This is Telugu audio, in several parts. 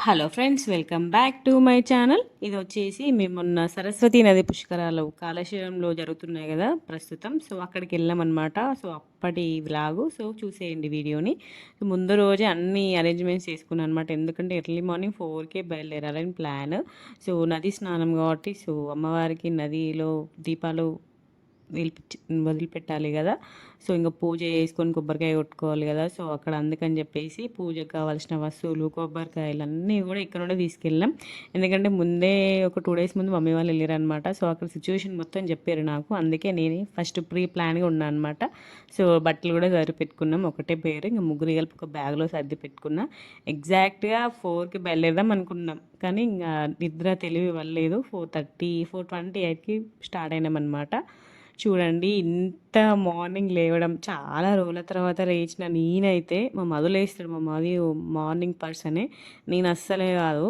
Hello friends, welcome back to my channel. ఇది వచ్చేసి మేము మొన్న సరస్వతి నది పుష్కరాలు కాళేశ్వరంలో జరుగుతున్నాయి కదా ప్రస్తుతం. సో అక్కడికి వెళ్ళామన్నమాట. సో అప్పటి వ్లాగు. సో చూసేయండి వీడియోని. సో ముందు రోజే అన్ని అరేంజ్మెంట్స్ చేసుకున్నాను అనమాట. ఎందుకంటే ఎర్లీ మార్నింగ్ 4కే బయలుదేరాలని ప్లాన్. సో నది స్నానం కాబట్టి సో అమ్మవారికి నదిలో దీపాలు వదిలిపెట్టాలి కదా. సో ఇంకా పూజ చేసుకొని కొబ్బరికాయ కొట్టుకోవాలి కదా. సో అక్కడ అందుకని చెప్పేసి పూజకు కావాల్సిన వస్తువులు, కొబ్బరికాయలు అన్నీ కూడా ఇక్కడ నుండే తీసుకెళ్ళాం. ఎందుకంటే ముందే ఒక 2 days ముందు మమ్మీ వాళ్ళు వెళ్ళారు అనమాట. సో అక్కడ సిచ్యువేషన్ మొత్తం చెప్పారు నాకు. అందుకే నేను ఫస్ట్ ప్రీ ప్లాన్గా ఉన్నాను అనమాట. సో బట్టలు కూడా సరి పెట్టుకున్నాం, ఒకటే పేరు. ఇంకా ముగ్గురు కలిపి ఒక బ్యాగ్లో సర్ది పెట్టుకున్నా. ఎగ్జాక్ట్గా 4కి బయలుదేరదాం అనుకున్నాం, కానీ ఇంకా నిద్ర తెలివి ఇవ్వలేదు. 4:28కి స్టార్ట్ అయినామన్నమాట. చూడండి, ఇంత మార్నింగ్ లేవడం చాలా రోజుల తర్వాత లేచిన నేనైతే, మా మధు లేస్తాడు. మా మధు మార్నింగ్ పర్సనే, నేను అస్సలే కాదు.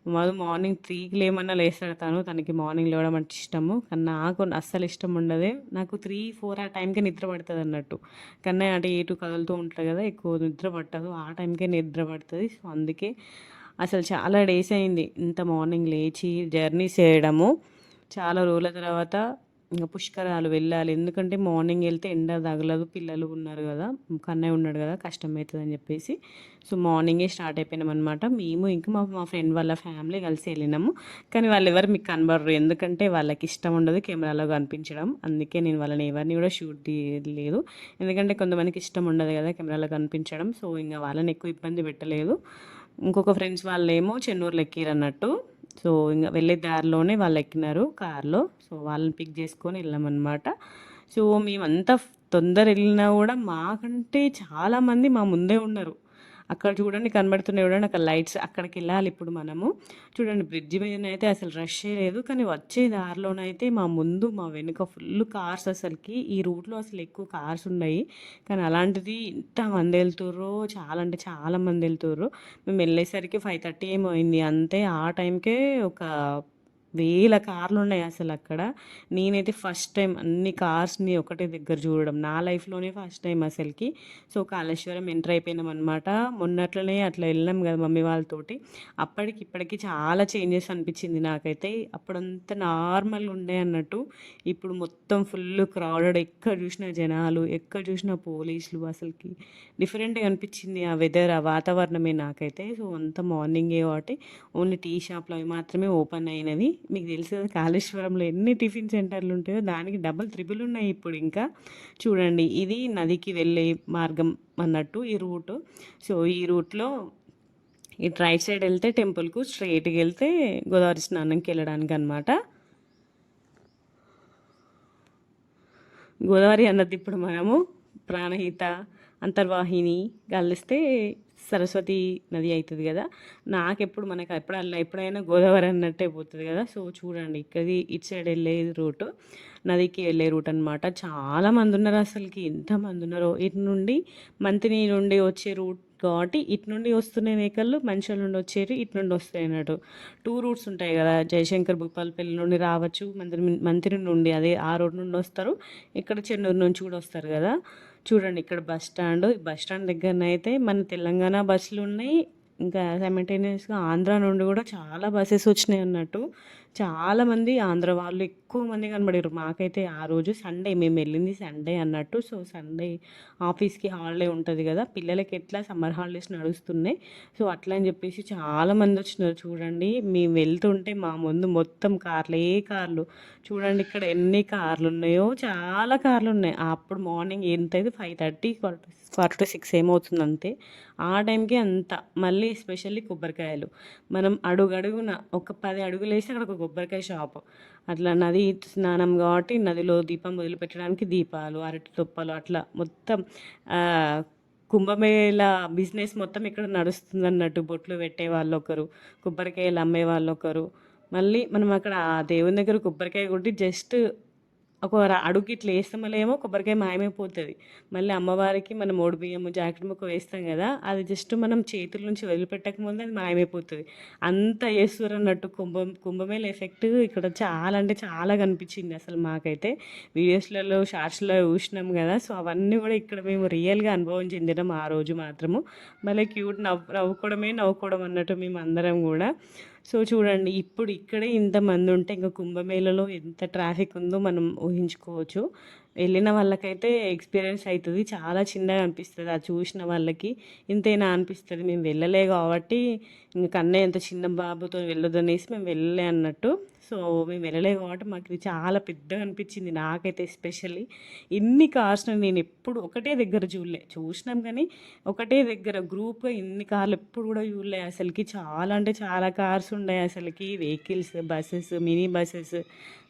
మా మధు మార్నింగ్ 3కి లేమన్నా లేస్తాడు. తనకి మార్నింగ్ లేవడం అంటే ఇష్టము, కానీ నాకు అస్సలు ఇష్టం ఉండదు. నాకు 3-4 ఆ టైంకే నిద్ర పడుతుంది అన్నట్టు. కన్నా అంటే ఇటు కదులుతూ ఉంటుంది కదా, ఎక్కువ నిద్ర పట్టదు. ఆ టైంకే నిద్ర పడుతుంది. సో అందుకే అసలు చాలా డేస్ అయింది ఇంత మార్నింగ్ లేచి జర్నీ చేయడము. చాలా రోజుల తర్వాత ఇంకా పుష్కరాలు వెళ్ళాలి. ఎందుకంటే మార్నింగ్ వెళ్తే ఎండ తగలదు, పిల్లలు ఉన్నారు కదా, కన్నయ్య ఉన్నాడు కదా, కష్టమవుతుంది అని చెప్పేసి సో మార్నింగే స్టార్ట్ అయిపోయినాం అనమాట. మేము ఇంకా మా ఫ్రెండ్ వాళ్ళ ఫ్యామిలీ కలిసి వెళ్ళినాము. కానీ వాళ్ళు ఎవరు మీకు కనబడరు, ఎందుకంటే వాళ్ళకి ఇష్టం ఉండదు కెమెరాలో కనిపించడం. అందుకే నేను వాళ్ళని ఎవరిని కూడా షూట్ తీయలేదు. ఎందుకంటే కొంతమందికి ఇష్టం ఉండదు కదా కెమెరాలో కనిపించడం. సో ఇంకా వాళ్ళని ఎక్కువ ఇబ్బంది పెట్టలేదు. ఇంకొక ఫ్రెండ్స్ వాళ్ళేమో చెన్నూరులో ఎక్కిరు అన్నట్టు. సో ఇంకా వెళ్ళే దారిలోనే వాళ్ళు ఎక్కినారు కార్లో. సో వాళ్ళని పిక్ చేసుకొని వెళ్ళామన్నమాట. సో మేమంతా తొందర వెళ్ళినా కూడా మాకంటే చాలామంది మా ముందే ఉన్నారు. అక్కడ చూడండి, కనబడుతున్నాయి చూడండి అక్కడ లైట్స్, అక్కడికి వెళ్ళాలి ఇప్పుడు మనము. చూడండి, బ్రిడ్జ్ మీదనైతే అసలు రషే లేదు, కానీ వచ్చే దారిలోనైతే మా ముందు మా వెనుక ఫుల్ కార్స్. అసలుకి ఈ రూట్లో అసలు ఎక్కువ కార్స్ ఉన్నాయి, కానీ అలాంటిది ఇంతమంది వెళ్తుర్రు, చాలా అంటే చాలా మంది వెళ్తుర్రు. మేము వెళ్ళేసరికి 5:30 ఏమో అయింది అంతే. ఆ టైంకే ఒక వేల కార్లు ఉన్నాయి అసలు అక్కడ. నేనైతే ఫస్ట్ టైం అన్ని కార్స్ని ఒకటే దగ్గర చూడడం నా లైఫ్లోనే ఫస్ట్ టైం అసలుకి. సో కాళేశ్వరం ఎంటర్ అయిపోయినాం అనమాట. మొన్నట్లనే అట్లా వెళ్ళాం కదా మమ్మీ వాళ్ళతోటి. అప్పటికి ఇప్పటికి చాలా చేంజెస్ అనిపించింది నాకైతే. అప్పుడంతా నార్మల్గా ఉండే అన్నట్టు, ఇప్పుడు మొత్తం ఫుల్ క్రౌడెడ్. ఎక్కడ చూసినా జనాలు, ఎక్కడ చూసినా పోలీసులు. అసలుకి డిఫరెంట్గా అనిపించింది ఆ వెదర్, ఆ వాతావరణమే నాకైతే. సో అంత మార్నింగే కాబట్టి ఓన్లీ టీ షాప్లో అవి మాత్రమే ఓపెన్ అయినవి. మీకు తెలుసు కదా కాళేశ్వరంలో ఎన్ని టిఫిన్ సెంటర్లు ఉంటాయో, దానికి డబల్ త్రిబుల్ ఉన్నాయి ఇప్పుడు ఇంకా. చూడండి, ఇది నదికి వెళ్ళే మార్గం అన్నట్టు ఈ రూటు. సో ఈ రూట్లో ఇటు రైట్ సైడ్ వెళ్తే టెంపుల్కు, స్ట్రైట్కి వెళ్తే గోదావరి స్నానంకి వెళ్ళడానికి అనమాట. గోదావరి అన్నది ఇప్పుడు మనము ప్రాణహిత, అంతర్వాహిని కలిస్తే సరస్వతి నది అవుతుంది కదా. నాకెప్పుడు మనకు ఎప్పుడైనా గోదావరి అన్నట్టే పోతుంది కదా. సో చూడండి, ఇక్కడి ఇటు సైడ్ వెళ్ళే రూటు, నదికి వెళ్ళే రూట్ అనమాట. చాలామంది ఉన్నారు అసలుకి, ఎంతమంది ఉన్నారో. ఇటు నుండి మంతిని నుండి వచ్చే రూట్ కాబట్టి ఇటు నుండి వస్తున్నాయి వెహికల్, మంచిర్యాల నుండి వచ్చేవి ఇటు నుండి వస్తాయి అన్నట్టు. 2 రూట్స్ ఉంటాయి కదా. జయశంకర్ భూపాలపల్లి నుండి రావచ్చు, మంత్రి నుండి అదే ఆ రోడ్ నుండి వస్తారు. ఇక్కడ చెన్నూరు నుంచి కూడా వస్తారు కదా. చూడండి, ఇక్కడ బస్ స్టాండ్. ఈ బస్ స్టాండ్ దగ్గరనైతే మన తెలంగాణ బస్సులు ఉన్నాయి, ఇంకా సైమల్టేనియస్గా ఆంధ్ర నుండి కూడా చాలా బస్సెస్ వచ్చినాయి అన్నట్టు. చాలామంది ఆంధ్ర వాళ్ళు ఎక్కువ మంది కనబడారు మాకైతే. ఆ రోజు సండే, మేము వెళ్ళింది సండే అన్నట్టు. సో సండే ఆఫీస్కి హాలిడే ఉంటుంది కదా, పిల్లలకి ఎట్లా సమ్మర్ హాలిడేస్ నడుస్తున్నాయి. సో అట్లా అని చెప్పేసి చాలామంది వచ్చినారు. చూడండి, మేము వెళ్తుంటే మా ముందు మొత్తం కార్లే కార్లు. చూడండి ఇక్కడ ఎన్ని కార్లు ఉన్నాయో, చాలా కార్లు ఉన్నాయి. అప్పుడు మార్నింగ్ ఎంత అయితే 5:30, 4 to 6 ఏమవుతుంది అంతే. ఆ టైంకి అంత. మళ్ళీ ఎస్పెషల్లీ కొబ్బరికాయలు, మనం అడుగడుగున ఒక 10 అడుగులు వేసి అక్కడ ఒక కొబ్బరికాయ షాపు. అట్లా నది స్నానం కాబట్టి నదిలో దీపం వదిలిపెట్టడానికి దీపాలు, అరటి తొప్పలు, అట్లా మొత్తం కుంభమేళ బిజినెస్ మొత్తం ఇక్కడ నడుస్తుంది అన్నట్టు. బొట్లు పెట్టే వాళ్ళు ఒకరు, కొబ్బరికాయలు అమ్మే వాళ్ళు ఒకరు. మళ్ళీ మనం అక్కడ ఆ దేవుని దగ్గర కొబ్బరికాయ కొట్టి జస్ట్ ఒక అడుగు ఇట్లా వేస్తామలేమో కొబ్బరికాయ మాయమైపోతుంది. మళ్ళీ అమ్మవారికి మనం ఓడిబియ్యము జాకెట్ ముక్క వేస్తాం కదా, అది జస్ట్ మనం చేతుల నుంచి వదిలిపెట్టక ముందు అది మాయమైపోతుంది. అంత వేస్తారు అన్నట్టు కుంభమేళ ఎఫెక్ట్ ఇక్కడ చాలా అంటే చాలా కనిపించింది అసలు మాకైతే. వీడియోస్లలో షార్ట్స్లో చూసినాం కదా, సో అవన్నీ కూడా ఇక్కడ మేము రియల్గా అనుభవం చెందినాం ఆ రోజు మాత్రము. మళ్ళీ క్యూట్ నవ్వుకోవడం అన్నట్టు మేము అందరం కూడా. సో చూడండి, ఇప్పుడు ఇక్కడే ఇంతమంది ఉంటే ఇంకా కుంభమేళలో ఎంత ట్రాఫిక్ ఉందో మనం ఊహించుకోవచ్చు. వెళ్ళిన వాళ్ళకైతే ఎక్స్పీరియన్స్ అవుతుంది, చాలా చిన్నగా అనిపిస్తుంది. అది చూసిన వాళ్ళకి ఇంతేనా అనిపిస్తుంది. మేము వెళ్ళలే కాబట్టి ఇంక కన్నయ్య ఎంత చిన్న బాబుతో వెళ్ళొద్దనేసి మేము వెళ్ళలే అన్నట్టు. సో మేము వెళ్ళలే కాబట్టి మాకు ఇది చాలా పెద్దగా అనిపించింది నాకైతే ఎస్పెషల్లీ. ఇన్ని కార్స్ని నేను ఎప్పుడు ఒకటే దగ్గర చూసినాం కానీ ఒకటే దగ్గర గ్రూప్గా ఇన్ని కార్లు ఎప్పుడు కూడా చూడలే అసలుకి. చాలా అంటే చాలా కార్స్ ఉన్నాయి అసలుకి, వెహికల్స్, బస్సెస్, మినీ బస్సెస్,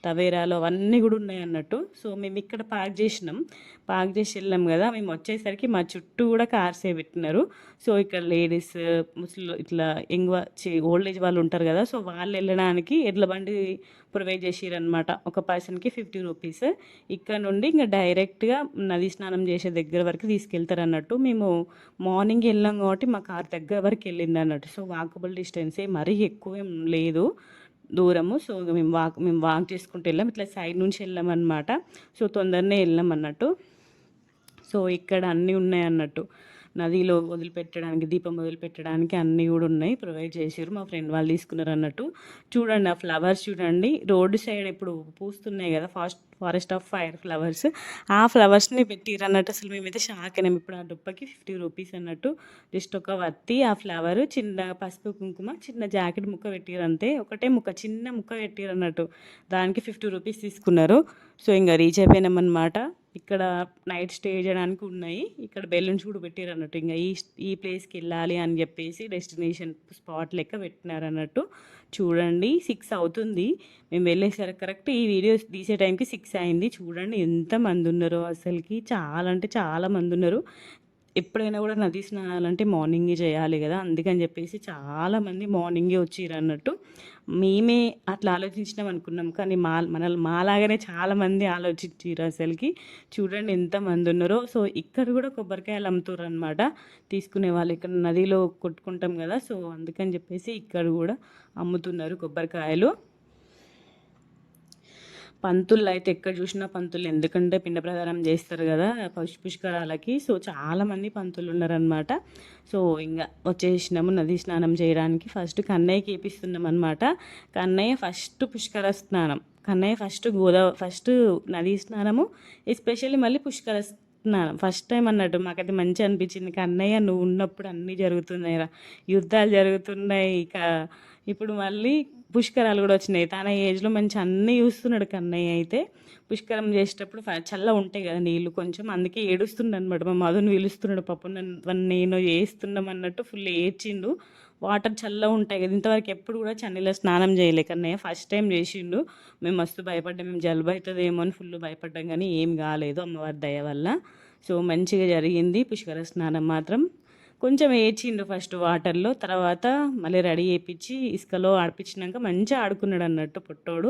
టవేరాలు అవన్నీ కూడా ఉన్నాయి అన్నట్టు. సో మేము ఇక్కడ పార్క్ చేసి వెళ్ళాం కదా, మేము వచ్చేసరికి మా చుట్టూ కూడా కార్సే పెట్టినారు. సో ఇక్కడ లేడీస్, ముసలి ఇట్లా ఓల్డ్ ఏజ్ వాళ్ళు ఉంటారు కదా, సో వాళ్ళు వెళ్ళడానికి ఎడ్ల బండి ప్రొవైడ్ చేసిరనమాట. ఒక పర్సన్కి 50 రూపీస్. ఇక్కడ నుండి ఇంకా డైరెక్ట్గా నది స్నానం చేసే దగ్గర వరకు తీసుకెళ్తారు అన్నట్టు. మేము మార్నింగ్ వెళ్ళాం కాబట్టి మా కార్ దగ్గర వరకు వెళ్ళింది అన్నట్టు. సో వాకబుల్ డిస్టెన్సే, మరీ ఎక్కువ ఏం లేదు దూరము. సో మేము వాక్ చేసుకుంటూ వెళ్ళాం, ఇట్లా సైడ్ నుంచి వెళ్ళామన్నమాట. సో తొందరనే వెళ్ళాం అన్నట్టు. సో ఇక్కడ అన్నీ ఉన్నాయి అన్నట్టు, నదిలో వదిలిపెట్టడానికి, దీపం వదిలిపెట్టడానికి అన్నీ కూడా ఉన్నాయి, ప్రొవైడ్ చేసారు. మా ఫ్రెండ్ వాళ్ళు తీసుకున్నారు అన్నట్టు. చూడండి ఆ ఫ్లవర్స్ చూడండి, రోడ్డు సైడ్ ఇప్పుడు పూస్తున్నాయి కదా ఫారెస్ట్ ఆఫ్ ఫైర్ ఫ్లవర్స్, ఆ ఫ్లవర్స్ని పెట్టిరు అన్నట్టు. అసలు మేమైతే షాక్ అయినాం. ఇప్పుడు ఆ డుప్పకి 50 రూపీస్ అన్నట్టు. జస్ట్ ఒక వత్తి, ఆ ఫ్లవర్, చిన్న పసుపు కుంకుమ, చిన్న జాకెట్ ముక్క పెట్టిరు అంతే. ఒకటే ముక్క, చిన్న ముక్క పెట్టిరు అన్నట్టు, దానికి 50 రూపీస్ తీసుకున్నారు. సో ఇంకా రీచ్ అయిపోయినామన్నమాట. ఇక్కడ నైట్ స్టే చేయడానికి ఉన్నాయి. ఇక్కడ బెలూన్స్ కూడా పెట్టారు అన్నట్టు, ఇంకా ఈ ప్లేస్కి వెళ్ళాలి అని చెప్పేసి డెస్టినేషన్ స్పాట్ లెక్క పెట్టినారు అన్నట్టు. చూడండి 6 అవుతుంది మేము వెళ్ళేసరికి, కరెక్ట్ ఈ వీడియో తీసే టైంకి 6 అయింది. చూడండి ఎంతమంది ఉన్నారో అసలుకి, చాలా అంటే చాలా మంది ఉన్నారు. ఎప్పుడైనా కూడా నదీ స్నానాలంటే మార్నింగే చేయాలి కదా, అందుకని చెప్పేసి చాలామంది మార్నింగే వచ్చిర్రు అన్నట్టు. మేమే అట్లా ఆలోచించినాం అనుకున్నాం, కానీ మాలాగానే చాలామంది ఆలోచించారు అసలుకి. చూడండి ఎంతమంది ఉన్నారో. సో ఇక్కడ కూడా కొబ్బరికాయలు అమ్ముతారు అనమాట, తీసుకునే వాళ్ళు. ఇక్కడ నదిలో కొట్టుకుంటాం కదా, సో అందుకని చెప్పేసి ఇక్కడ కూడా అమ్ముతున్నారు కొబ్బరికాయలు. పంతులు అయితే ఎక్కడ చూసినా పంతులు, ఎందుకంటే పిండ ప్రదానం చేస్తారు కదా పుష్కరాలకి. సో చాలామంది పంతులు ఉన్నారనమాట. సో ఇంకా వచ్చేసినాము నది స్నానం చేయడానికి. ఫస్ట్ కన్నయ్యకి వేపిస్తున్నాం అనమాట. కన్నయ్య ఫస్ట్ పుష్కర స్నానం, కన్నయ్య ఫస్ట్ నదీ స్నానము, ఎస్పెషల్లీ మళ్ళీ పుష్కర స్నానం ఫస్ట్ టైం అన్నట్టు. మాకైతే మంచిగా అనిపించింది. కన్నయ్య నువ్వు ఉన్నప్పుడు అన్నీ జరుగుతున్నాయి రా, యుద్ధాలు జరుగుతున్నాయి, ఇక ఇప్పుడు మళ్ళీ పుష్కరాలు కూడా వచ్చినాయి. తన ఏజ్లో మంచి అన్నీ చూస్తున్నాడు కన్నయ్య అయితే. పుష్కరం చేసేటప్పుడు చల్ల ఉంటాయి కదా నీళ్ళు కొంచెం, అందుకే ఏడుస్తుండ అనమాట. మా మధుని పిలుస్తున్నాడు, పాపం నేను చేస్తున్నాం అన్నట్టు ఫుల్ ఏడ్చిండు. వాటర్ చల్ల ఉంటాయి కదా, ఇంతవరకు ఎప్పుడు కూడా చన్నీళ్ళ స్నానం చేయలే కన్నయ్య, ఫస్ట్ టైం చేసిండు. మేము మస్తు భయపడ్డాం, మేము జలుబు అవుతుందేమో అని ఫుల్ భయపడ్డాం, కానీ ఏం కాలేదు అమ్మవారి దయ వల్ల. సో మంచిగా జరిగింది పుష్కర స్నానం మాత్రం. కొంచెం ఏడ్చిండు ఫస్ట్ వాటర్లో, తర్వాత మళ్ళీ రెడీ చేయించి ఇసుకలో ఆడిపించినాక మంచిగా ఆడుకున్నాడు అన్నట్టు పొట్టోడు.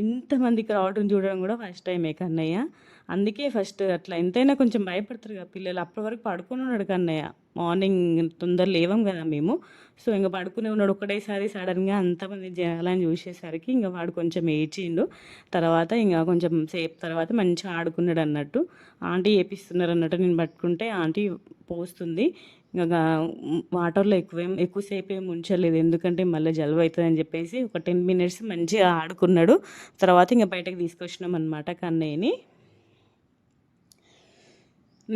ఇంతమందికి రావడం చూడడం కూడా ఫస్ట్ టైమే కన్నయ్య. అందుకే ఫస్ట్ అట్లా ఎంతైనా కొంచెం భయపడతారు కదా పిల్లలు. అప్పటి వరకు పడుకొని ఉన్నాడు కన్నయ్య, మార్నింగ్ తొందర లేవం కదా మేము. సో ఇంకా పడుకునే ఉన్నాడు. ఒకటేసారి సడన్గా అంతమంది జనాలని చూసేసరికి ఇంకా వాడు కొంచెం ఏడ్చిండు. తర్వాత ఇంకా కొంచెం సేపు తర్వాత మంచిగా ఆడుకున్నాడు అన్నట్టు. ఆంటీ చేపిస్తున్నారు అన్నట్టు, నేను పట్టుకుంటే ఆంటీ పోస్తుంది. ఇంకా వాటర్లో ఎక్కువసేపు ఏమి ఉంచలేదు, ఎందుకంటే మళ్ళీ జలుబు అవుతుంది అని చెప్పేసి ఒక 10 మినిట్స్ మంచిగా ఆడుకున్నాడు. తర్వాత ఇంకా బయటకు తీసుకొచ్చినాం అనమాట కన్నయ్యని.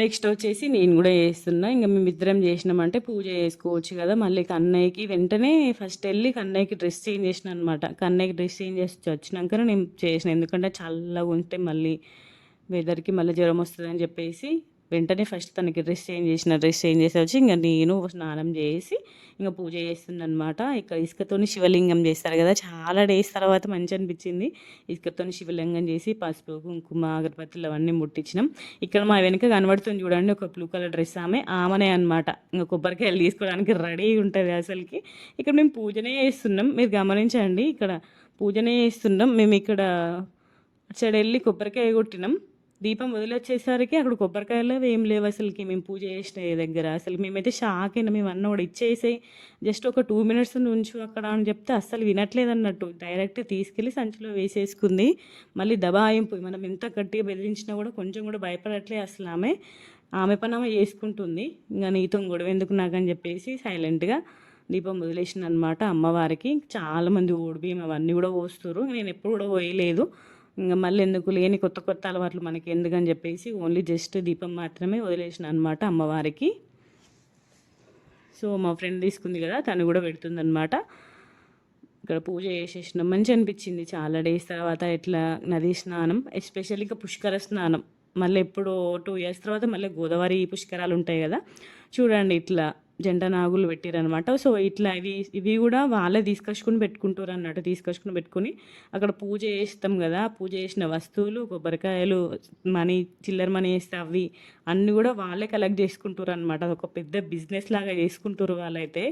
నెక్స్ట్ వచ్చేసి నేను కూడా చేస్తున్నా. ఇంకా మేమిద్దరం చేసినామంటే పూజ చేసుకోవచ్చు కదా. మళ్ళీ కన్నయ్యకి వెంటనే ఫస్ట్ వెళ్ళి కన్నయ్యకి డ్రెస్ చేంజ్ చేసిన అనమాట. కన్నయ్యకి డ్రెస్ చేంజ్ చేసి వచ్చినాక నేను చేసిన, ఎందుకంటే చల్లగా ఉంటే మళ్ళీ వెదర్కి మళ్ళీ జ్వరం వస్తుంది అని చెప్పేసి వెంటనే ఫస్ట్ తనకి డ్రెస్ చేంజ్ చేసి వచ్చి ఇంకా నేను స్నానం చేసి ఇంకా పూజ చేస్తుందనమాట. ఇక్కడ ఇసుకతోని శివలింగం చేస్తారు కదా, చాలా డేస్ తర్వాత మంచి అనిపించింది. ఇసుకతోని శివలింగం చేసి పసుపు కుంకుమ అగరబత్తులు అవన్నీ ముట్టించినాం. ఇక్కడ మా వెనుక కనబడుతుంది చూడండి ఒక బ్లూ కలర్ డ్రెస్, ఆమెనే అనమాట. ఇంకా కొబ్బరికాయలు తీసుకోవడానికి రెడీ ఉంటుంది అసలుకి. ఇక్కడ మేము పూజనే చేస్తున్నాం, మీరు గమనించండి, ఇక్కడ పూజనే చేస్తున్నాం మేము. ఇక్కడ అటు సైడ్ వెళ్ళి కొబ్బరికాయ కొట్టినాం. దీపం వదిలొచ్చేసరికి అక్కడ కొబ్బరికాయలు ఏం లేవు అసలుకి. మేము పూజ చేసిన దగ్గర అసలు మేమైతే షాక్ అయినా. మేము అన్న కూడా ఇచ్చేసేయి, జస్ట్ ఒక 2 మినిట్స్ ఉంచు అక్కడ అని చెప్తే అస్సలు వినట్లేదన్నట్టు. డైరెక్ట్ తీసుకెళ్ళి సంచిలో వేసేసుకుంది. మళ్ళీ దబాయింపు, మనం ఎంత గట్టిగా బెదిరించినా కూడా కొంచెం కూడా భయపడట్లే అసలు. ఆమె పని ఆమె చేసుకుంటుంది. ఇంకా నీతో గొడవ ఎందుకు నాకని చెప్పేసి సైలెంట్గా దీపం వదిలేసిన అనమాట అమ్మవారికి. చాలామంది ఓడిబియ్యం అవన్నీ కూడా పోస్తారు. నేను ఎప్పుడు కూడా పోయలేదు. ఇంకా మళ్ళీ ఎందుకు లేని కొత్త కొత్త అలవాట్లు మనకి ఎందుకని చెప్పేసి ఓన్లీ జస్ట్ దీపం మాత్రమే వదిలేసిన అనమాట అమ్మవారికి. సో మా ఫ్రెండ్ తీసుకుంది కదా, తను కూడా పెడుతుందనమాట. ఇక్కడ పూజ చేసేసినాం. మంచి అనిపించింది చాలా డేస్ తర్వాత ఇట్లా నదీ స్నానం, ఎస్పెషల్లీ ఇంకా పుష్కర స్నానం. మళ్ళీ ఎప్పుడో 2 ఇయర్స్ తర్వాత మళ్ళీ గోదావరి పుష్కరాలు ఉంటాయి కదా, చూడండి ఇట్లా జంట నాగులు పెట్టిరనమాట. సో ఇట్లా ఇవి కూడా వాళ్ళే తీసుకొచ్చుకొని పెట్టుకుంటారు అన్నట్టు. తీసుకొచ్చుకొని పెట్టుకుని అక్కడ పూజ చేస్తాం కదా, పూజ చేసిన వస్తువులు, కొబ్బరికాయలు, మనీ, చిల్లర మనీ వేస్తే అవి అన్నీ కూడా వాళ్ళే కలెక్ట్ చేసుకుంటారు అనమాట. అదొక పెద్ద బిజినెస్ లాగా చేసుకుంటారు వాళ్ళైతే.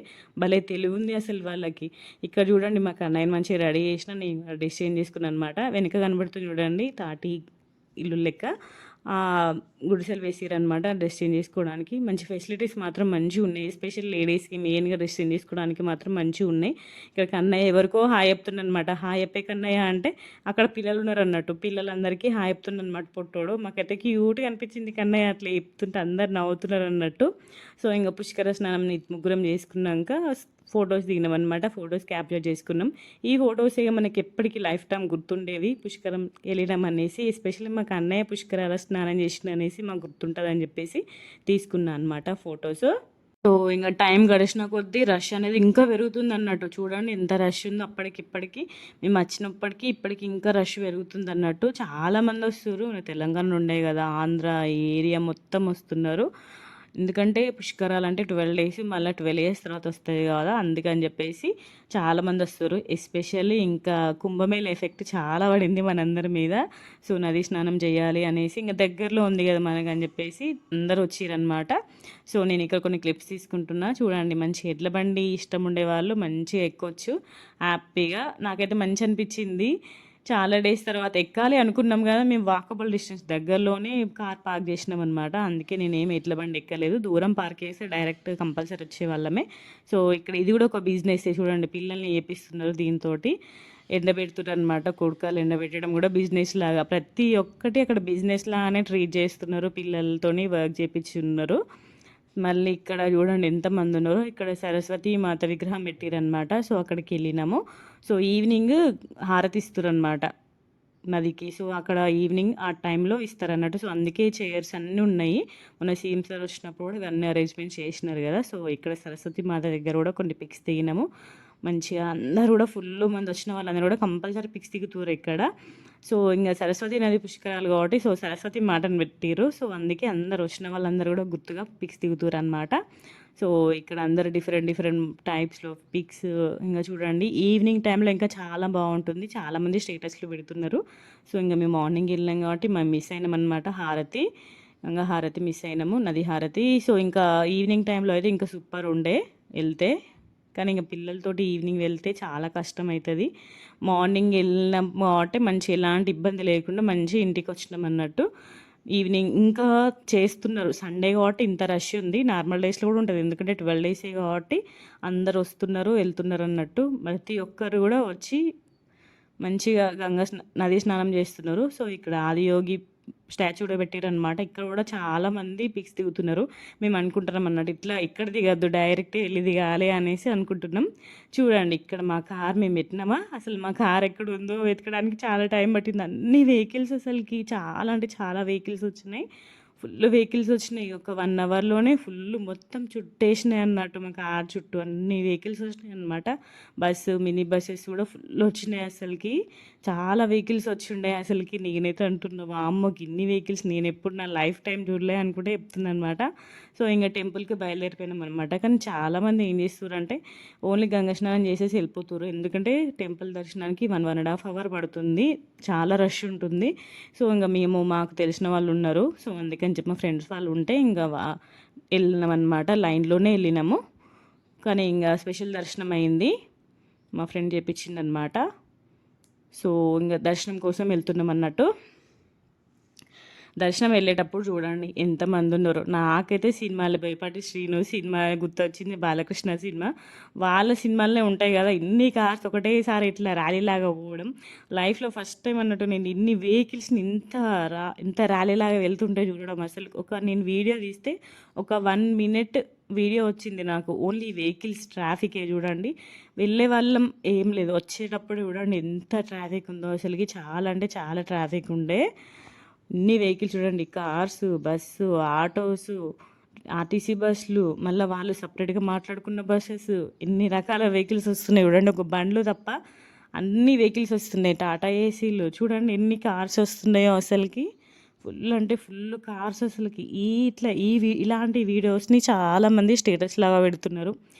భలే తెలివి ఉంది అసలు వాళ్ళకి. ఇక్కడ చూడండి మాకు అన్నయ్య మంచిగా రెడీ చేసిన, నేను డ్రెస్ చేంజ్ చేసుకున్నాను అనమాట. వెనక కనబడుతుంది చూడండి తాటి ఇల్లు లెక్క గుడిసెలు వేసిరనమాట డ్రెస్ చేంజ్ చేసుకోవడానికి. మంచి ఫెసిలిటీస్ మాత్రం మంచిగా ఉన్నాయి. ఎస్పెషల్ లేడీస్కి మెయిన్గా డ్రెస్ చేంజ్ చేసుకోవడానికి మాత్రం మంచిగా ఉన్నాయి. ఇక్కడ కన్నయ్య ఎవరికో హాయ్ చెప్తున్నా అనమాట. హాయ్ చెప్పే కన్నయ్య అంటే అక్కడ పిల్లలు ఉన్నారు అన్నట్టు. పిల్లలందరికీ హాయ్ చెప్తున్నా అనమాట పొట్టోడు. మాకైతే క్యూట్గా అనిపించింది కన్నయ్య అట్లా చెప్తుంటే, అందరు నవ్వుతున్నారు అన్నట్టు. సో ఇంకా పుష్కర స్నానం ముగ్గురం చేసుకున్నాక ఫొటోస్ దిగినాం అనమాట. ఫొటోస్ క్యాప్చర్ చేసుకున్నాం. ఈ ఫొటోస్ ఇక మనకి ఎప్పటికీ లైఫ్ టైం గుర్తుండేవి. పుష్కరం వెళ్ళినాం అనేసి, ఎస్పెషల్లీ మాకు అన్నయ్య పుష్కరాల స్నానం చేసిన అనేసి మాకు గుర్తుంటుందని చెప్పేసి తీసుకున్నాను అనమాట ఫొటోస్. సో ఇంకా టైం గడిచిన కొద్దీ రష్ అనేది ఇంకా పెరుగుతుంది అన్నట్టు. చూడండి ఎంత రష్ ఉందో అప్పటికిప్పటికి. మేము వచ్చినప్పటికీ ఇప్పటికి ఇంకా రష్ పెరుగుతుంది అన్నట్టు. చాలామంది వస్తారు. తెలంగాణ ఉండే కదా, ఆంధ్ర ఈ ఏరియా మొత్తం వస్తున్నారు. ఎందుకంటే పుష్కరాలు అంటే 12 డేస్, మళ్ళీ 12 ఇయర్స్ తర్వాత వస్తుంది కదా, అందుకని చెప్పేసి చాలామంది వస్తారు. ఎస్పెషల్లీ ఇంకా కుంభమేళ ఎఫెక్ట్ చాలా పడింది మనందరి మీద. సో నది స్నానం చేయాలి అనేసి, ఇంకా దగ్గరలో ఉంది కదా మనకని చెప్పేసి అందరూ వచ్చిరనమాట. సో నేను ఇక్కడ కొన్ని క్లిప్స్ తీసుకుంటున్నా చూడండి. మంచి ఎడ్ల బండి ఇష్టం ఉండే వాళ్ళు మంచిగా ఎక్కొచ్చు హ్యాపీగా. నాకైతే మంచి అనిపించింది. చాలా డేస్ తర్వాత ఎక్కాలి అనుకున్నాం కదా, మేము వాకబుల్ డిస్టెన్స్ దగ్గరలోనే కార్ పార్క్ చేసినాం అనమాట. అందుకే నేనేమి ఎడ్ల బండి ఎక్కలేదు. దూరం పార్క్ చేస్తే డైరెక్ట్ కంపల్సరీ వచ్చేవాళ్ళమే. సో ఇక్కడ ఇది కూడా ఒక బిజినెస్ చూడండి. పిల్లల్ని చేపిస్తున్నారు దీంతో, ఎండబెడుతున్నారు అనమాట. కొడుకాలు ఎండబెట్టడం కూడా బిజినెస్ లాగా, ప్రతి ఒక్కటి అక్కడ బిజినెస్ లాగానే ట్రీట్ చేస్తున్నారు. పిల్లలతోని వర్క్ చేయించున్నారు. మళ్ళీ ఇక్కడ చూడండి ఎంతమంది ఉన్నారో. ఇక్కడ సరస్వతి మాత విగ్రహం పెట్టిరనమాట. సో అక్కడికి వెళ్ళినాము. సో ఈవినింగ్ హారతి ఇస్తారనమాట నదికి. సో అక్కడ ఈవినింగ్ ఆ టైంలో ఇస్తారన్నట్టు. సో అందుకే చైర్స్ అన్నీ ఉన్నాయి. మన సీఎం సార్ వచ్చినప్పుడు కూడా ఇవన్నీ అరేంజ్మెంట్ చేసినారు కదా. సో ఇక్కడ సరస్వతి మాత దగ్గర కూడా కొన్ని పిక్స్ దిగినాము. మంచిగా అందరూ కూడా ఫుల్ మంది వచ్చిన వాళ్ళందరూ కూడా కంపల్సరీ పిక్స్ దిగుతారు ఇక్కడ. సో ఇంకా సరస్వతి నది పుష్కరాలు కాబట్టి సో సరస్వతి మాటను పెట్టిరు. సో అందుకే అందరు వచ్చిన వాళ్ళందరూ కూడా గుర్తుగా పిక్స్ దిగుతారు అనమాట. సో ఇక్కడ అందరు డిఫరెంట్ టైప్స్లో పిక్స్. ఇంకా చూడండి ఈవినింగ్ టైంలో ఇంకా చాలా బాగుంటుంది. చాలామంది స్టేటస్లు పెడుతున్నారు. సో ఇంకా మేము మార్నింగ్ వెళ్ళాం కాబట్టి మేము మిస్ అయినాం అనమాట హారతి. ఇంకా హారతి మిస్ అయినాము, నది హారతి. సో ఇంకా ఈవినింగ్ టైంలో అయితే ఇంకా సూపర్ ఉండే వెళ్తే. కానీ ఇంకా పిల్లలతోటి ఈవినింగ్ వెళ్తే చాలా కష్టం అవుతుంది. మార్నింగ్ వెళ్ళినాం కాబట్టి మంచి ఎలాంటి ఇబ్బంది లేకుండా మంచి ఇంటికి వచ్చినాం అన్నట్టు. ఈవినింగ్ ఇంకా చేస్తున్నారు. సండే కాబట్టి ఇంత రష్ ఉంది. నార్మల్ డేస్లో కూడా ఉంటుంది, ఎందుకంటే 12 డేసే కాబట్టి అందరు వస్తున్నారు వెళ్తున్నారు అన్నట్టు. ప్రతి ఒక్కరు కూడా వచ్చి మంచిగా నది స్నానం చేస్తున్నారు. సో ఇక్కడ ఆదియోగి స్టాచ్యూ కూడా పెట్టారనమాట. ఇక్కడ కూడా చాలామంది పిక్స్ దిగుతున్నారు. మేము అనుకుంటున్నాం అన్నట్టు ఇట్లా ఇక్కడ దిగద్దు, డైరెక్ట్ వెళ్ళి దిగాలి అనేసి అనుకుంటున్నాం. చూడండి ఇక్కడ మా కార్ మేము పెట్టినామా, అసలు మా కార్ ఎక్కడ ఉందో వెతకడానికి చాలా టైం పట్టింది. అన్ని వెహికల్స్ అసలుకి చాలా అంటే చాలా వెహికల్స్ వచ్చినాయి. ఫుల్ వెహికల్స్ వచ్చినాయి. ఒక 1 అవర్లోనే ఫుల్ మొత్తం చుట్టేసినాయి అన్నట్టు. మా కార్ చుట్టూ అన్ని వెహికల్స్ వచ్చినాయి అనమాట. బస్సు, మినీ బస్సెస్ కూడా ఫుల్ వచ్చినాయి. అసలుకి చాలా వెహికల్స్ వచ్చిండే. అసలుకి నేనైతే అంటున్నా అమ్మకి ఇన్ని వెహికల్స్ నేను ఎప్పుడు నా లైఫ్ టైం చూడలే అనుకుంటే చెప్తున్నాను అనమాట. సో ఇంకా టెంపుల్కి బయలుదేరిపోయినాం అనమాట. కానీ చాలామంది ఏం చేస్తారంటే ఓన్లీ గంగా స్నానం చేసేసి వెళ్ళిపోతారు. ఎందుకంటే టెంపుల్ దర్శనానికి 1.5 అవర్ పడుతుంది. చాలా రష్ ఉంటుంది. సో ఇంకా మాకు తెలిసిన వాళ్ళు ఉన్నారు. సో అందుకని చెప్పి మా ఫ్రెండ్స్ వాళ్ళు ఉంటే ఇంకా వెళ్ళినాం అనమాట. లైన్లోనే వెళ్ళినాము. కానీ ఇంకా స్పెషల్ దర్శనం అయింది. మా ఫ్రెండ్ చేపించింది అనమాట. సో ఇంకా దర్శనం కోసం వెళ్తున్నాం అన్నట్టు. దర్శనం వెళ్ళేటప్పుడు చూడండి ఎంతమంది ఉన్నారో. నాకైతే సినిమాలు బోయపాటి శ్రీను సినిమా గుర్తొచ్చింది, బాలకృష్ణ సినిమా. వాళ్ళ సినిమాలనే ఉంటాయి కదా, ఇన్ని కార్స్ ఒకటేసారి ఇట్లా ర్యాలీలాగా పోవడం లైఫ్లో ఫస్ట్ టైం అన్నట్టు. నేను ఇన్ని వెహికల్స్ని ఇంత ర్యాలీలాగా వెళ్తుంటే చూడడం, అసలు నేను వీడియో తీస్తే ఒక 1 మినిట్ వీడియో వచ్చింది నాకు, ఓన్లీ వెహికల్స్ ట్రాఫికే. చూడండి వెళ్ళే వాళ్ళం ఏం లేదు, వచ్చేటప్పుడు చూడండి ఎంత ట్రాఫిక్ ఉందో అసలుకి. చాలా అంటే చాలా ట్రాఫిక్ ఉండే. ఇన్ని వెహికల్స్ చూడండి, కార్సు, బస్సు, ఆటోసు, ఆర్టీసీ బస్సులు, మళ్ళీ వాళ్ళు సపరేట్గా మాట్లాడుకున్న బస్సెస్, ఎన్ని రకాల వెహికల్స్ వస్తున్నాయి చూడండి. ఒక బండ్లు తప్ప అన్ని వెహికల్స్ వస్తున్నాయి. టాటా ఏసీలు చూడండి ఎన్ని కార్స్ వస్తున్నాయో అసలుకి. ఫుల్ అంటే ఫుల్ కార్స్ అసలుకి. ఇలాంటి వీడియోస్ని చాలామంది స్టేటస్ లాగా పెడుతున్నారు,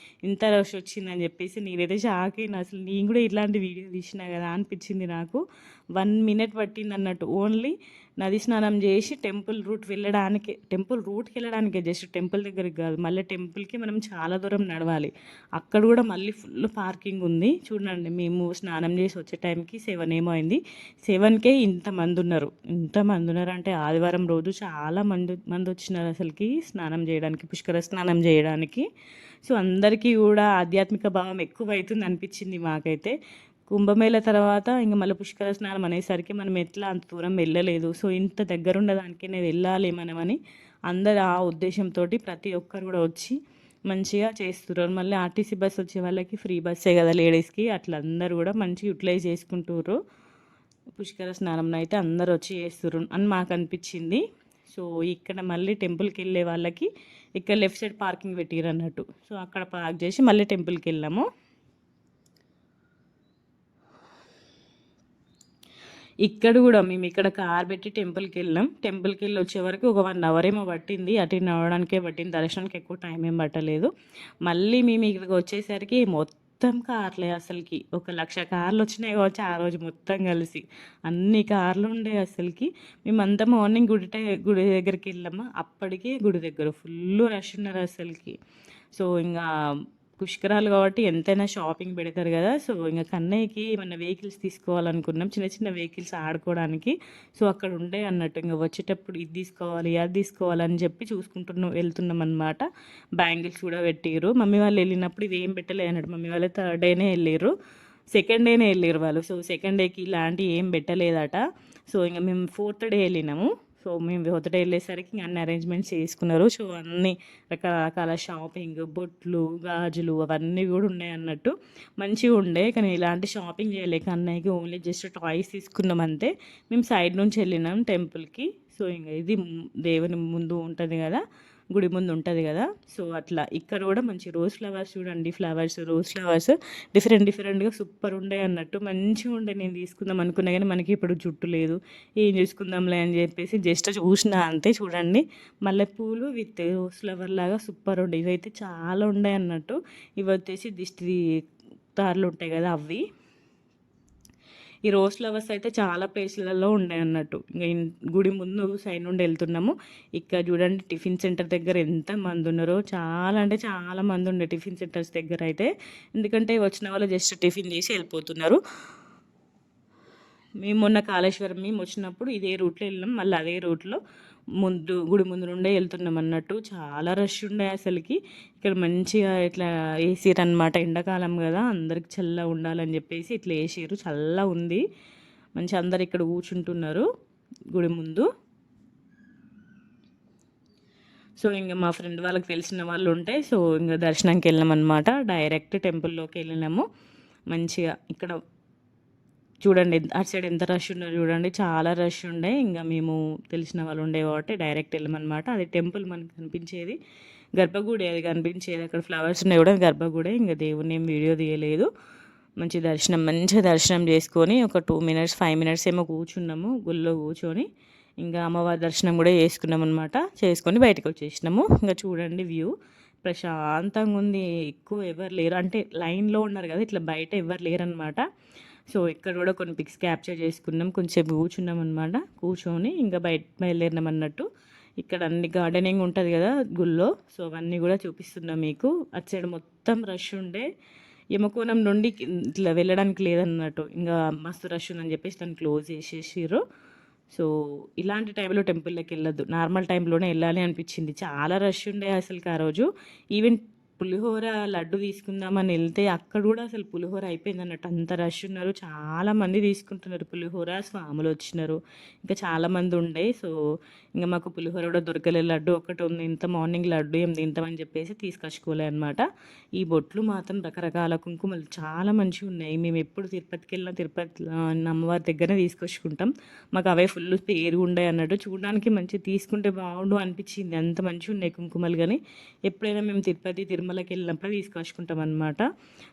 ఇంత రష్ వచ్చిందని చెప్పేసి. నేనైతే షాక్ అయినా, అసలు నేను కూడా ఇట్లాంటి వీడియో తీసినా కదా అనిపించింది నాకు. 1 మినిట్ పట్టింది అన్నట్టు. ఓన్లీ నది స్నానం చేసి టెంపుల్ రూట్కి వెళ్ళడానికే, జస్ట్ టెంపుల్ దగ్గరికి కాదు, మళ్ళీ టెంపుల్కి మనం చాలా దూరం నడవాలి. అక్కడ కూడా మళ్ళీ ఫుల్ పార్కింగ్ ఉంది. చూడండి మేము స్నానం చేసి వచ్చే టైంకి 7 ఏమో అయింది. 7కే ఇంతమంది ఉన్నారు అంటే ఆదివారం రోజు చాలా మంది వచ్చినారు అసలుకి స్నానం చేయడానికి, పుష్కర స్నానం చేయడానికి. సో అందరికీ కూడా ఆధ్యాత్మిక భావం ఎక్కువ అవుతుంది అనిపించింది మాకైతే. కుంభమేళ తర్వాత ఇంకా మళ్ళీ పుష్కర స్నానం అనేసరికి మనం ఎట్లా అంత దూరం వెళ్ళలేదు. సో ఇంత దగ్గరున్న దానికనే వెళ్ళాలి మనమని అందరు ఆ ఉద్దేశంతో ప్రతి ఒక్కరు కూడా వచ్చి మంచిగా చేస్తున్నారు. మళ్ళీ ఆర్టీసీ బస్ వచ్చే వాళ్ళకి ఫ్రీ బస్సే కదా లేడీస్కి, అట్లా అందరూ కూడా మంచిగా యూటిలైజ్ చేసుకుంటారు. పుష్కర స్నానం అయితే అందరు వచ్చి చేస్తున్నారు అని మాకు అనిపించింది. సో ఇక్కడ మళ్ళీ టెంపుల్కి వెళ్ళే వాళ్ళకి ఇక్కడ లెఫ్ట్ సైడ్ పార్కింగ్ పెట్టిరు అన్నట్టు. సో అక్కడ పార్క్ చేసి మళ్ళీ టెంపుల్కి వెళ్ళాము. ఇక్కడ కూడా మేము ఇక్కడ కార్ పెట్టి టెంపుల్కి వెళ్ళాం. టెంపుల్కి వెళ్ళి వచ్చే వరకు ఒక 1 అవర్ ఏమో పట్టింది, అటు నడవడానికే పట్టింది, దర్శనానికి ఎక్కువ టైం ఏం పట్టలేదు. మళ్ళీ మేము ఇక్కడికి వచ్చేసరికి మొత్తం కార్లే అసలుకి. 1,00,000 కార్లు వచ్చినాయి కావచ్చు ఆ రోజు మొత్తం కలిసి. అన్ని కార్లు ఉండే అసలుకి. మేమంతా మార్నింగ్ గుడి దగ్గరికి వెళ్ళాము, అప్పటికే గుడి దగ్గర ఫుల్ రష్ ఉన్నారు అసలుకి. సో ఇంకా పుష్కరాలు కాబట్టి ఎంతైనా షాపింగ్ పెడతారు కదా. సో ఇంకా కన్నయ్యకి ఏమన్నా వెహికల్స్ తీసుకోవాలనుకున్నాం, చిన్న చిన్న వెహికల్స్ ఆడుకోవడానికి. సో అక్కడ ఉండే అన్నట్టు ఇంకా వచ్చేటప్పుడు ఇది తీసుకోవాలి అది తీసుకోవాలని చెప్పి వెళ్తున్నాం అనమాట. బ్యాంగిల్స్ కూడా పెట్టిరు. మమ్మీ వాళ్ళు వెళ్ళినప్పుడు ఇవి ఏం పెట్టలేదు అన్నట్టు. మమ్మీ వాళ్ళు 3rd డేనే వెళ్ళారు, 2nd డేనే వెళ్ళారు వాళ్ళు. సో 2nd డేకి ఇలాంటివి ఏం పెట్టలేదట. సో ఇంకా మేము 4th డే వెళ్ళినాము. సో మేము 4th డే వెళ్ళేసరికి అన్ని అరేంజ్మెంట్స్ చేసుకున్నారు. సో అన్ని రకరకాల షాపింగ్, బొట్లు, గాజులు అవన్నీ కూడా ఉన్నాయి అన్నట్టు. మంచిగా ఉండే. కానీ ఇలాంటి షాపింగ్ చేయలేక అన్నయ్యకి ఓన్లీ జస్ట్ టాయ్స్ తీసుకున్నాం అంతే. మేము సైడ్ నుంచి వెళ్ళినాం టెంపుల్కి. సో ఇంకా ఇది దేవుని ముందు ఉంటుంది కదా, గుడి ముందు ఉంటుంది కదా. సో అట్లా ఇక్కడ కూడా మంచి రోజ్ ఫ్లవర్స్ చూడండి, రోజ్ ఫ్లవర్స్ డిఫరెంట్గా సూపర్ ఉండే అన్నట్టు. మంచిగా ఉండే. నేను తీసుకుందాం అనుకున్నా కానీ మనకి ఇప్పుడు జుట్టు లేదు, ఏం చేసుకుందాంలే అని చెప్పేసి జస్ట్ చూసిన అంతే. చూడండి మల్లెపూలు విత్ రోజ్ ఫ్లవర్ లాగా సూపర్ ఉండే. ఇవైతే చాలా ఉండే అన్నట్టు. ఇవి వచ్చేసి దిష్టి తార్లు ఉంటాయి కదా అవి. ఈ రోజ్ ఫ్లవర్స్ అయితే చాలా ప్లేస్లలో ఉన్నాయి అన్నట్టు. ఇంకా గుడి ముందు సైడ్ నుండి వెళ్తున్నాము. ఇక్కడ చూడండి టిఫిన్ సెంటర్ దగ్గర ఎంత మంది ఉన్నారో, చాలా అంటే చాలా మంది ఉండే టిఫిన్ సెంటర్స్ దగ్గర అయితే. ఎందుకంటే వచ్చిన వాళ్ళు జస్ట్ టిఫిన్ చేసి వెళ్ళిపోతున్నారు. మేము మొన్న కాళేశ్వరం మేము వచ్చినప్పుడు ఇదే రూట్లో వెళ్ళాం, మళ్ళీ అదే రూట్లో గుడి ముందు నుండే వెళ్తున్నాం అన్నట్టు. చాలా రష్ ఉండే అసలుకి. ఇక్కడ మంచిగా ఇట్లా వేసిరు అనమాట, ఎండాకాలం కదా అందరికి చల్ల ఉండాలని చెప్పేసి ఇట్లా వేసిరు. చల్ల ఉంది, మంచి అందరు ఇక్కడ కూర్చుంటున్నారు గుడి ముందు. సో ఇంకా మా ఫ్రెండ్ వాళ్ళకి తెలిసిన వాళ్ళు ఉంటే సో ఇంకా దర్శనానికి వెళ్ళామన్నమాట. డైరెక్ట్ టెంపుల్లోకి వెళ్ళినాము. మంచిగా ఇక్కడ చూడండి అటు సైడ్ ఎంత రష్ ఉన్నారు చూడండి, చాలా రష్ ఉండే. ఇంకా మేము తెలిసిన వాళ్ళు ఉండే కాబట్టి డైరెక్ట్ వెళ్ళామన్నమాట. అది టెంపుల్ మనకు కనిపించేది గర్భగుడి, అది కనిపించేది అక్కడ ఫ్లవర్స్ ఉన్నాయి కూడా గర్భగుడే. ఇంకా దేవుని ఏం వీడియో తీయలేదు. మంచిగా దర్శనం చేసుకొని ఒక 2 మినిట్స్ 5 మినిట్స్ ఏమో కూర్చున్నాము గుళ్ళో కూర్చొని. ఇంకా అమ్మవారి దర్శనం కూడా చేసుకున్నాం అనమాట. చేసుకొని బయటకు వచ్చేసినాము. ఇంకా చూడండి వ్యూ ప్రశాంతంగా ఉంది. ఎక్కువ ఎవరు లేరు, అంటే లైన్లో ఉన్నారు కదా, ఇట్లా బయట ఎవరు లేరు అనమాట. సో ఇక్కడ కూడా కొన్ని పిక్స్ క్యాప్చర్ చేసుకున్నాం, కొంచెం కూర్చున్నాం అనమాట. కూర్చొని ఇంకా బయలుదేరినాం అన్నట్టు. ఇక్కడ అన్ని గార్డెనింగ్ ఉంటుంది కదా గుళ్ళో, సో అవన్నీ కూడా చూపిస్తున్నాం మీకు. అటు సైడ్ మొత్తం రష్ ఉండే. యమకోణం నుండి ఇట్లా వెళ్ళడానికి లేదన్నట్టు. ఇంగా మస్తు రష్ ఉందని జెప్పేసి దాన్ని క్లోజ్ జేసేసిర్రు. సో, ఇలాంటి టైంలో టెంపుల్‌లోకెళ్ళొద్దు. నార్మల్ టైంలోనే ఎళ్ళాలి అనిపిచ్చింది. చాలా రష్ ఉండే అసలుకి ఆ రోజు. ఈవెన్ పులిహోర, లడ్డు తీసుకుందామని ఎళ్తే అక్కడ గూడా అసలు పులిహోర అయిపోయిందన్నట్టు. అంత రష్ ఉన్నారు. చాలా మంది తీసుకుంటున్నారు పులిహోర. స్వాములొచ్చినారు. ఇంకా చాలామంది ఉండే. సో, ఇంగ మాకు పులిహోర గూడా దొరకలే. లడ్డు ఒక్కటి ఉంది. ఇంత మార్నింగ్ లడ్డు ఏం తింటామని జెప్పేసి తీసుకొచ్చుకోలే అనమాట. ఈ బొట్లు మాత్రం రకరకాల కుంకుమలు చాలా మంచిగున్నాయి. మేమెప్పుడు తిరుపతికెళ్ళినా తిరుపతిలో అమ్మవారి దగ్గరనే తీసుకొచ్చుకుంటాం. మాకు అవే ఫుల్ పేరుగుండాయి అన్నట్టు. చూడడానికి మంచిగా తీసుకుంటే బాగుండు అనిపిచ్చింది. అంత మంచిగున్నాయి కుంకుమలు గానీ, ఎప్పుడైనా మేము తిరుపతి, తిరుమలకెళ్ళినప్పుడే తీసుకొచ్చుకుంటామనమాట.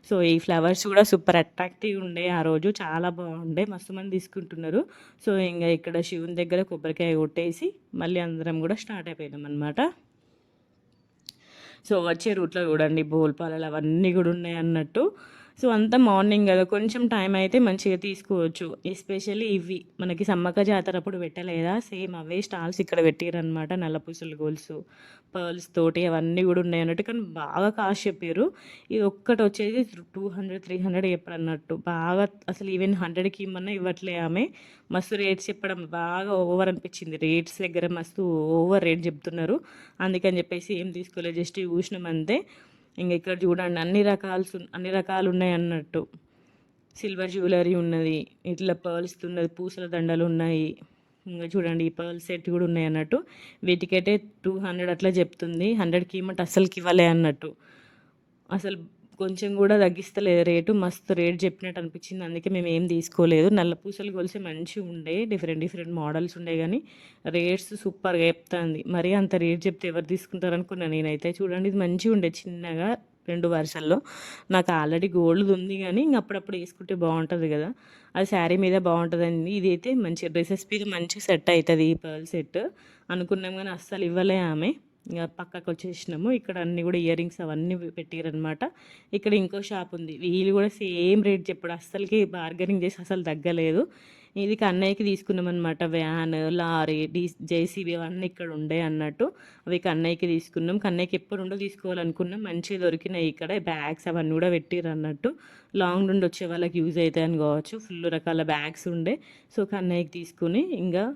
సో, ఈ ఫ్లవర్స్ గూడా సూపర్ అట్రాక్టివ్ ఉండే ఆ రోజు. చాలా బాగుండే. మస్తు మంది తీసుకుంటున్నారు. సో, ఇంగ ఇక్కడ శివుని దగ్గర కొబ్బరికాయ కొట్టేసి, మళ్ళీ అందరం గూడా స్టార్ట్ అయిపోయినామనమాట. సో, వచ్చే రూట్‌లో చూడండి బోల్పాలలు అవన్నీ గూడా ఉన్నాయన్నట్టు. సో, అంతా మార్నింగ్ గదా! కొంచెం టైం అయితే మంచిగా తీసుకోవచ్చు. ఎస్పెషల్లీ ఇవి మనకి సమ్మక్క జాతరప్పుడు పెట్టలేదా? సేమ్ అవే స్టాల్స్ ఇక్కడ పెట్టిర్రనమాట. నల్లపూసల గొలుసు, పర్ల్స్ తోటి అవన్నీ గూడా ఉన్నాయన్నట్టు. కానీ బాగా కాస్ట్ చెప్పిర్రు. ఇది ఒక్కటొచ్చేసి 200, 300 చెప్పరన్నట్టు. బాగా అసలు ఈవెన్ 100కి ఇమ్మన్నా ఇవ్వట్లే ఆమె. మస్తు రేట్స్ చెప్పడం బాగా ఓవర్ అనిపిచ్చింది. రేట్స్ దగ్గర మస్తు ఓవర్ రేట్ చెప్తున్నారు. అందుకని జెప్పేసి ఏం తీసుకోలే. జస్ట్ చూసినాం అంతే. ఇంగ ఇక్కడ చూడండి అన్ని రకాలున్నాయన్నట్టు. సిల్వర్ జ్యువెలరీ ఉన్నది. ఇట్లా పర్ల్స్‌దున్నది, పూసల దండలున్నాయి. ఇంగ చూడండి ఈ పర్ల్ సెట్ గూడా ఉన్నాయన్నట్టు. వీటికైతే 200 అట్లా చెప్తుంది. 100కి ఇమ్మంటే అస్సలకివ్వలే అన్నట్టు. అసలు కొంచెం గూడా తగ్గిస్తలేదు రేటు. మస్తు రేట్ చెప్పినట్టు అనిపిచ్చింది. అందుకే మేమేం తీసుకోలేదు. నల్ల పూసలు గొలుసే మంచిగుండే. డిఫరెంట్ డిఫరెంట్ మోడల్స్ ఉండే గానీ, రేట్స్ సూపర్‌గా చెప్తాంది. మరీ అంత రేట్ చెప్తే ఎవరు తీసుకుంటారనుకున్నా నేనైతే. చూడండి ఇది మంచిగుండే చిన్నగా 2 వరుసల్లో. నాకు ఆల్రెడీ గోల్డ్‌దుంది గానీ, ఇంగ అప్పుడప్పుడు యేసుకుంటే బావుంటది గదా! అది శారీ మీద బావుంటదని ఇదైతే మంచి డ్రెసెస్ మీద మంచిగా సెట్ అయితది ఈ పర్ల్ సెట్ అనుకున్నాం గానీ, అస్సలు ఇవ్వలే ఆమె. ఇంగ పక్కకొచ్చేసినాము. ఇక్కడ అన్నీ గూడా ఇయర్ రింగ్స్ అవన్నీ పెట్టిర్రనమాట. ఇక్కడ ఇంకో షాప్ ఉంది. వీళ్ళు గూడా సేమ్ రేట్ చెప్పుడు. అస్సలకి బార్గెనింగ్ చేసి అసలు తగ్గలేదు. ఇది కన్నయ్యకి తీసుకున్నామనమాట. వ్యాన్, లారీ, జేసీబీ అవన్నీ ఇక్కడ ఉండే అన్నట్టు. అవి కన్నయ్యకి తీసుకున్నాం. కన్నయ్యకి ఎప్పటినుండో తీసుకోవాలనుకున్నాం. మంచిగా దొరికినాయి ఇక్కడ. బ్యాగ్స్ అవన్నీ గూడా పెట్టిర్రన్నట్టు. లాంగ్ నుండి వచ్చే వాళ్ళకి యూజ్ అయితాయని కావచ్చు. ఫుల్ రకాల బ్యాగ్స్ ఉండే. సో, కన్నయ్యకి తీసుకొని ఇంగా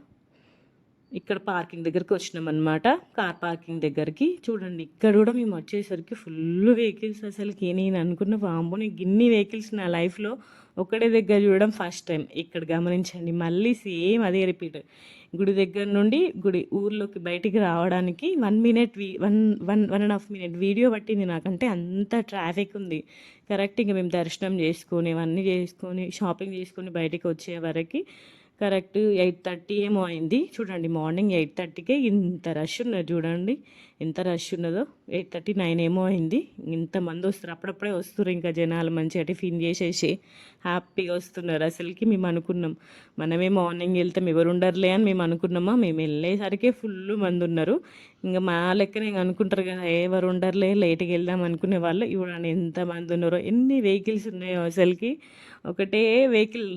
ఇక్కడ పార్కింగ్ దగ్గరకొచ్చినామనమాట. కార్ పార్కింగ్ దగ్గరికి. చూడండి ఇక్కడ గూడా మేమొచ్చేసరికి ఫుల్లు వెహికల్స్ అసలకి. నేననుకున్న వామ్మో! నేను గిన్ని వెహికల్స్ నా లైఫ్‌లో ఒకటే దగ్గర చూడడం ఫస్ట్ టైం. ఇక్కడ గమనించండి. మళ్ళీ సేమ్ అదే రిపీట్. గుడి దగ్గర నుండి ఊర్లోకి బయటికి రావడానికి 1 మినిట్ 1 మినిట్ వీడియో పట్టింది నాకంటే అంత ట్రాఫిక్ ఉంది. కరెక్ట్ ఇంక మేము దర్శనం చేసుకొని, ఇవన్నీ చేసుకొని, షాపింగ్ చేసుకొని బయటికొచ్చే వరకి కరెక్ట్ 8:30 ఏమో అయింది. చూడండి మార్నింగ్ 8:30కే ఇంత రష్ ఉన్నది చూడండి. ఎంత రష్ ఉన్నదో. 8:30, 9 ఏమో అయింది. ఇంతమంది వస్తుర్రు. అప్పుడప్పుడే వస్తుర్రు ఇంకా జనాలు మంచిగా టిఫిన్ చేసేసి హ్యాపీగా వస్తున్నారు. అసలుకి మేము అనుకున్నాం. మనమే మార్నింగ్ వెళ్తాం ఎవరుండరులే అని మేము అనుకున్నామా, మేము వెళ్ళేసరికి ఫుల్లు మంది ఉన్నారు. ఇంక మా లెక్కనే ఇంక అనుకుంటారు కదా ఎవరు ఉండరులే లేట్‌గా వెళ్దాం అనుకునే వాళ్ళు చూడండి ఎంతమంది ఉన్నారో. ఎన్ని వెహికల్స్ ఉన్నాయో అసలుకి. ఒకటే వెహికల్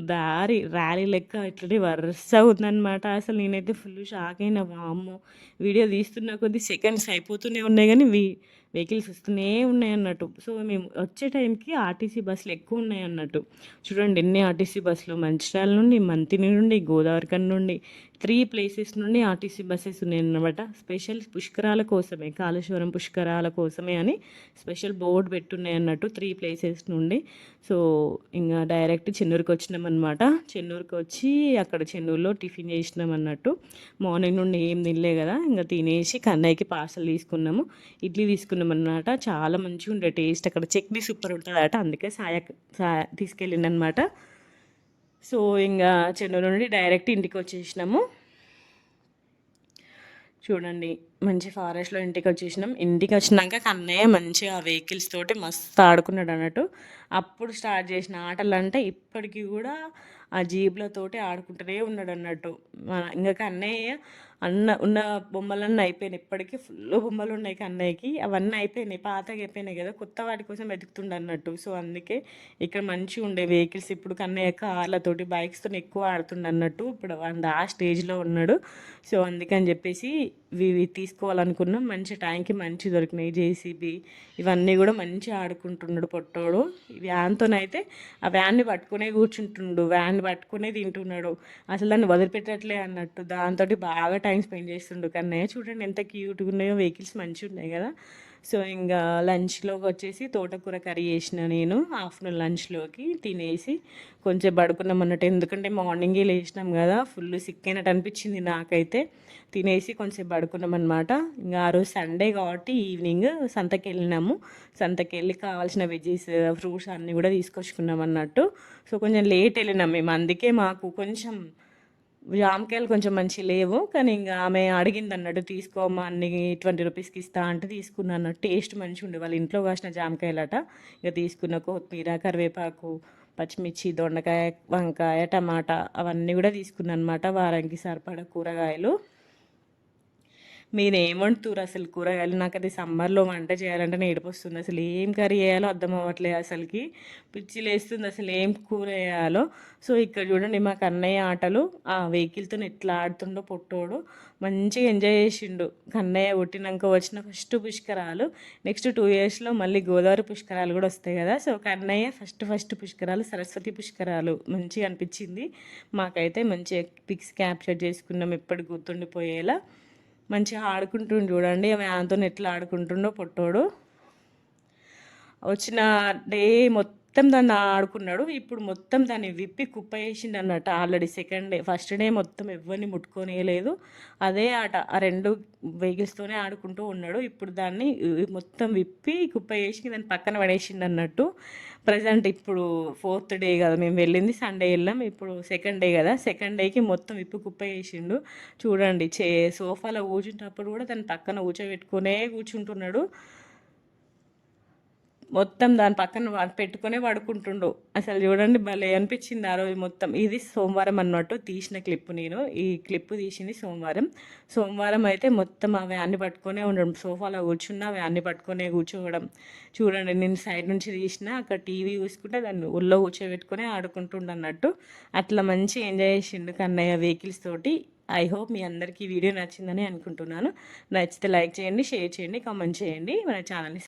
ర్యాలీ లెక్క ఇట్లనే వరుసగా ఉందనమాట. అసలు నేనైతే ఫుల్ షాక్ అయినా. వామ్మో! వీడియో తీస్తున్న కొద్దీ సెకండ్స్ అయిపోతూనే ఉన్నాయి గానీ వెహికల్స్ వస్తూనే ఉన్నాయన్నట్టు. సో, మేము వచ్చే టైంకి ఆర్టీసీ బస్సులు ఎక్కువున్నాయన్నట్టు. చూడండి ఎన్ని ఆర్టీసీ బస్సులు మంచిర్యాల నుండి, మంతిని నుండి, గోదావరిఖని నుండి 3 ప్లేసెస్ నుండి ఆర్టీసీ బసెస్ ఉన్నాయన్నమాట. స్పెషల్ పుష్కరాల కోసమే, కాళేశ్వరం పుష్కరాల కోసమే అని స్పెషల్ బోర్డ్ పెట్టున్నాయన్నట్టు 3 ప్లేసెస్ నుండి. సో, ఇంగ డైరెక్ట్ చెన్నూరుకొచ్చినామనమాట. చెన్నూరుకొచ్చి అక్కడ చెన్నూరులో టిఫిన్ చేసినామన్నట్టు. మార్నింగ్ నుండి ఏం తినలే కదా! ఇంగ తినేసి కన్నయ్యకి పార్సెల్ తీసుకున్నాము. ఇడ్లీ తీసుకున్నామన్నమాట. చాలా మంచిగుండే టేస్ట్. అక్కడ చట్నీ సూపర్ ఉంటదట. అందుకే తీసుకెళ్ళిండనమాట. సో, ఇంగా చెన్నూరు నుండి డైరెక్ట్ ఇంటికొచ్చేసినాము. చూడండి మంచి ఫారెస్ట్‌లో ఇంటికొచ్చేసినాం. ఇంటికొచ్చినంక కన్నయ్య మంచిగా ఆ వెహికల్స్ తోటి మస్తు ఆడుకున్నాడన్నట్టు. అప్పుడు స్టార్ట్ చేసిన ఆటలంటే ఇప్పటికి గూడా ఆ జీప్‌లతోటి ఆడుకుంటూనే ఉన్నాడన్నట్టు. ఇంగ కన్నయ్య ఉన్న బొమ్మలన్నీ అయిపోయినాయి. ఇప్పటికి ఫుల్ బొమ్మలు ఉన్నాయి కన్నయ్యకి. అవన్నీ అయిపోయినాయి. పాతగా అయిపోయినాయి కదా! కొత్త వాటి కోసం వెతుకుతుండు అన్నట్టు. సో, అందుకే ఇక్కడ మంచిగా ఉండే వెహికల్స్ ఇప్పుడు కన్నయ్య కార్లతోటి బైక్స్తోని ఎక్కువ ఆడుతుండు అన్నట్టు. ఇప్పుడు వాడు ఆ స్టేజ్లో ఉన్నాడు. సో, అందుకని చెప్పేసి ఇవి తీసుకోవాలనుకున్నాం. మంచి టైంకి మంచి దొరికినాయి. జేసీబీ ఇవన్నీ కూడా మంచిగా ఆడుకుంటున్నాడు పొట్టోడు. వ్యాన్తోనైతే ఆ వ్యాన్ని పట్టుకునే కూర్చుంటుండు, వ్యాన్ పట్టుకునే తింటున్నాడు. అసలు దాన్ని వదిలిపెట్టట్లే అన్నట్టు. దాంతో బాగా టైం స్పెండ్ చేస్తుండు కన్నయ్య. చూడండి ఎంత క్యూట్గా ఉన్నాయో, వెహికల్స్ మంచిగా ఉన్నాయి కదా. సో ఇంకా లంచ్లోకి వచ్చేసి తోటకూర కర్రీ చేసిన నేను. ఆఫ్టర్నూన్ లంచ్లోకి తినేసి కొంచెం పడుకున్నాం అన్నట్టు. ఎందుకంటే మార్నింగే లేచినాం కదా, ఫుల్ సిక్ అయినట్టు అనిపించింది నాకైతే. తినేసి కొంచెం పడుకున్నాం అనమాట. ఇంకా ఆ రోజు సండే కాబట్టి ఈవినింగ్ సంతకి వెళ్ళినాము. సంతకి వెళ్ళి కావాల్సిన వెజీస్, ఫ్రూట్స్ అన్నీ కూడా తీసుకొచ్చుకున్నాం అన్నట్టు. సో కొంచెం లేట్ వెళ్ళినాం మేము. అందుకే మాకు కొంచెం జామకాయలు కొంచెం మంచి లేవు. కానీ ఇంకా ఆమె అడిగింది అన్నట్టు, తీసుకోమ్మా అన్ని 20 రూపీస్కి ఇస్తా అంటే తీసుకున్నా అన్నట్టు. టేస్ట్ మంచిగా ఉండే, వాళ్ళ ఇంట్లో కాసిన జామకాయలట. ఇక తీసుకున్న కొత్తిమీర, కరివేపాకు, పచ్చిమిర్చి, దొండకాయ, వంకాయ, టమాటా అవన్నీ కూడా తీసుకున్నాను అనమాట. వారానికి సరిపడా కూరగాయలు. మీరు ఏం వండుతుర్రు అసలు కూరగాయలు? నాకు అది సమ్మర్లో వంట చేయాలంటే ఏడుపు వస్తుంది. అసలు ఏం కర్రీ చేయాలో అర్థం అవ్వట్లేదు అసలుకి. పిచ్చి లేస్తుంది అసలు ఏం కూర వేయాలో. సో ఇక్కడ చూడండి మా కన్నయ్య ఆటలు. ఆ వెహికల్తో ఎట్లా ఆడుతుండో పొట్టోడు. మంచిగా ఎంజాయ్ చేసిండు. కన్నయ్య పుట్టినాక వచ్చిన ఫస్ట్ పుష్కరాలు. నెక్స్ట్ 2 ఇయర్స్లో మళ్ళీ గోదావరి పుష్కరాలు కూడా వస్తాయి కదా. సో కన్నయ్య ఫస్ట్ పుష్కరాలు సరస్వతి పుష్కరాలు మంచిగా అనిపించింది మాకైతే. మంచిగా పిక్స్ క్యాప్చర్ చేసుకున్నాం ఎప్పటి గుర్తుండిపోయేలా. మంచిగా ఆడుకుంటుండు చూడండి. ఆమె ఆమెతో ఎట్లా ఆడుకుంటుండో పొట్టోడు. వచ్చిన డే మొత్తం దాన్ని ఆడుకున్నాడు. ఇప్పుడు మొత్తం దాన్ని విప్పి కుప్ప వేసిండు అన్నట్టు. Already second day, first day మొత్తం ఎవరిని ముట్టుకోనేలేదు. అదే ఆట ఆ 2 వెహికల్స్తోనే ఆడుకుంటూ ఉన్నాడు. ఇప్పుడు దాన్ని మొత్తం విప్పి కుప్ప వేసి దాన్ని పక్కన పడేసిండు అన్నట్టు. ప్రజెంట్ ఇప్పుడు 4th డే కదా, మేము వెళ్ళింది సండే వెళ్ళాం. ఇప్పుడు సెకండ్ డే కదా, సెకండ్ డేకి మొత్తం విప్పి కుప్ప వేసిండు. చూడండి సోఫాలో కూర్చుంటప్పుడు కూడా దాన్ని పక్కన కూర్చోబెట్టుకునే కూర్చుంటున్నాడు. మొత్తం దాని పక్కన పెట్టుకునే పడుకుంటుండు. అసలు చూడండి భలే అనిపించింది ఆ రోజు మొత్తం. ఇది సోమవారం అన్నట్టు తీసిన క్లిప్పు నేను. ఈ క్లిప్పు తీసింది సోమవారం. సోమవారం అయితే మొత్తం ఆ వ్యాన్ని పట్టుకునే ఉండడం. సోఫాలో కూర్చున్న వ్యాన్ని పట్టుకునే కూర్చోవడం. చూడండి నేను సైడ్ నుంచి తీసిన, అక్కడ టీవీ చూసుకుంటే దాన్ని ఒళ్ళో కూర్చోబెట్టుకునే ఆడుకుంటుండ అన్నట్టు. అట్లా మంచి ఎంజాయ్ చేసిండు కన్నయ్య వెహికల్స్ తోటి. ఐ హోప్ మీ అందరికీ వీడియో నచ్చిందని అనుకుంటున్నాను. నచ్చితే లైక్ చేయండి, షేర్ చేయండి, కామెంట్ చేయండి. మన ఛానల్ని